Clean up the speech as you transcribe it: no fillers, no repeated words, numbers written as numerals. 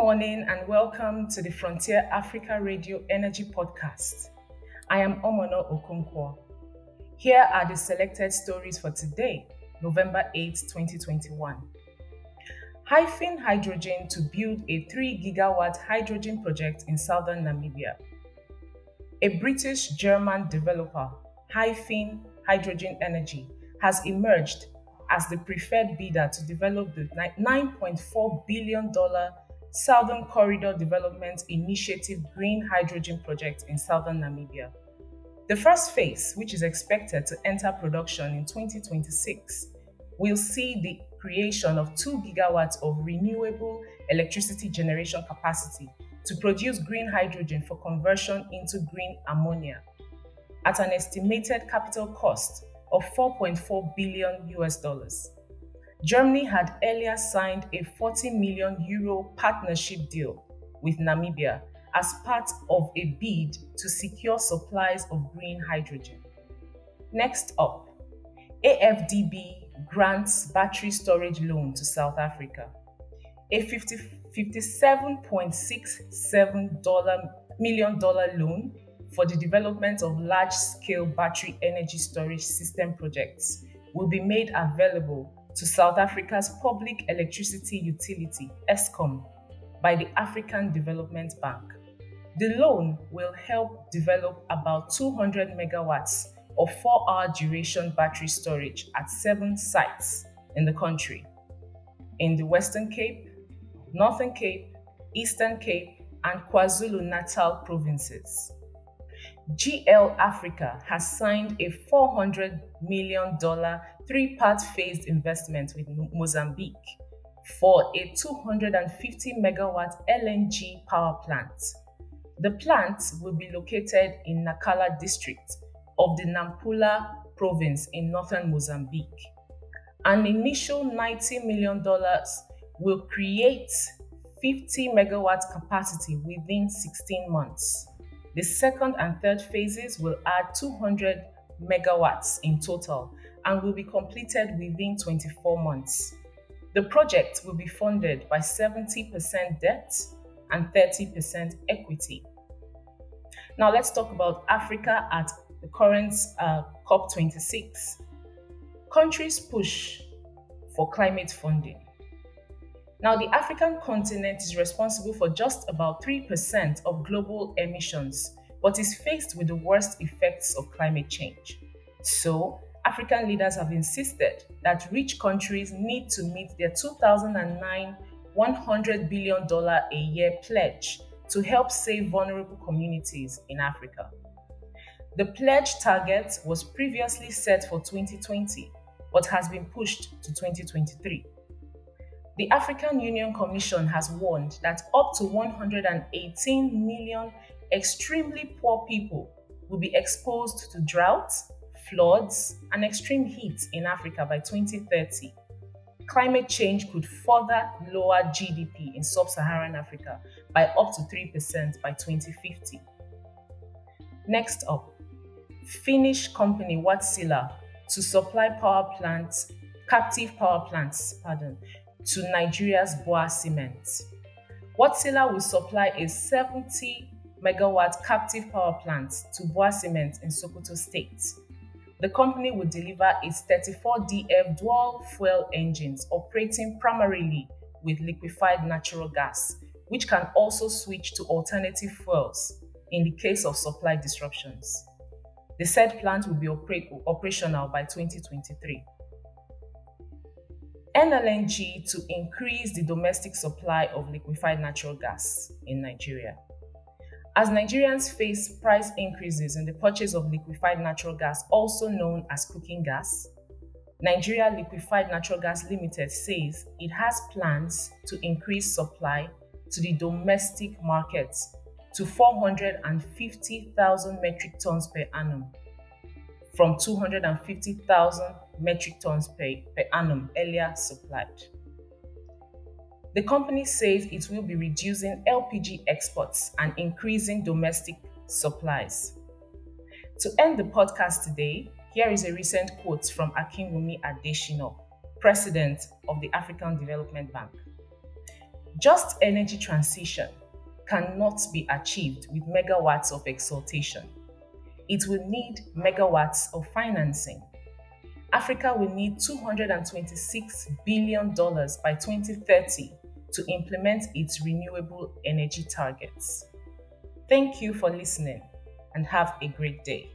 morning and welcome to the Frontier Africa Radio Energy Podcast. I am Omono Okonkwo. Here are the selected stories for today, November 8, 2021. Hyphen Hydrogen to build a 3 gigawatt hydrogen project in southern Namibia. A British-German developer, Hyphen Hydrogen Energy, has emerged as the preferred bidder to develop the $9.4 billion Southern Corridor Development Initiative Green Hydrogen Project in southern Namibia. The first phase, which is expected to enter production in 2026, will see the creation of 2 gigawatts of renewable electricity generation capacity to produce green hydrogen for conversion into green ammonia at an estimated capital cost of $4.4 billion. Germany had earlier signed a €40 million partnership deal with Namibia as part of a bid to secure supplies of green hydrogen. Next up, AFDB grants battery storage loan to South Africa. A $57.67 million loan for the development of large-scale battery energy storage system projects will be made available to South Africa's public electricity utility, Eskom, by the African Development Bank. The loan will help develop about 200 megawatts of 4-hour duration battery storage at 7 sites in the country, in the Western Cape, Northern Cape, Eastern Cape, and KwaZulu-Natal provinces. GL Africa has signed a $400 million three-part phased investment with Mozambique for a 250 megawatt LNG power plant. The plant will be located in Nacala district of the Nampula province in northern Mozambique. An initial $90 million will create 50 megawatt capacity within 16 months. The second and third phases will add 200 megawatts in total and will be completed within 24 months. The project will be funded by 70% debt and 30% equity. Now let's talk about Africa at the current COP26. Countries push for climate funding. Now, the African continent is responsible for just about 3% of global emissions, but is faced with the worst effects of climate change. So, African leaders have insisted that rich countries need to meet their 2009 $100 billion a year pledge to help save vulnerable communities in Africa. The pledge target was previously set for 2020, but has been pushed to 2023. The African Union Commission has warned that up to 118 million extremely poor people will be exposed to droughts, floods, and extreme heat in Africa by 2030. Climate change could further lower GDP in sub-Saharan Africa by up to 3% by 2050. Next up, Finnish company Wärtsilä to supply captive power plants, to Nigeria's Boa Cement. Wärtsilä will supply a 70 megawatt captive power plant to Boa Cement in Sokoto State. The company will deliver its 34DF dual fuel engines operating primarily with liquefied natural gas, which can also switch to alternative fuels in the case of supply disruptions. The said plant will be operational by 2023. LNG to increase the domestic supply of liquefied natural gas in Nigeria. As Nigerians face price increases in the purchase of liquefied natural gas, also known as cooking gas, Nigeria Liquefied Natural Gas Limited says it has plans to increase supply to the domestic market to 450,000 metric tons per annum, from 250,000 metric tons per annum earlier supplied. The company says it will be reducing LPG exports and increasing domestic supplies. To end the podcast today, here is a recent quote from Akinwumi Adesina, President of the African Development Bank. Just energy transition cannot be achieved with megawatts of exaltation. It will need megawatts of financing. Africa will need $226 billion by 2030 to implement its renewable energy targets. Thank you for listening and have a great day.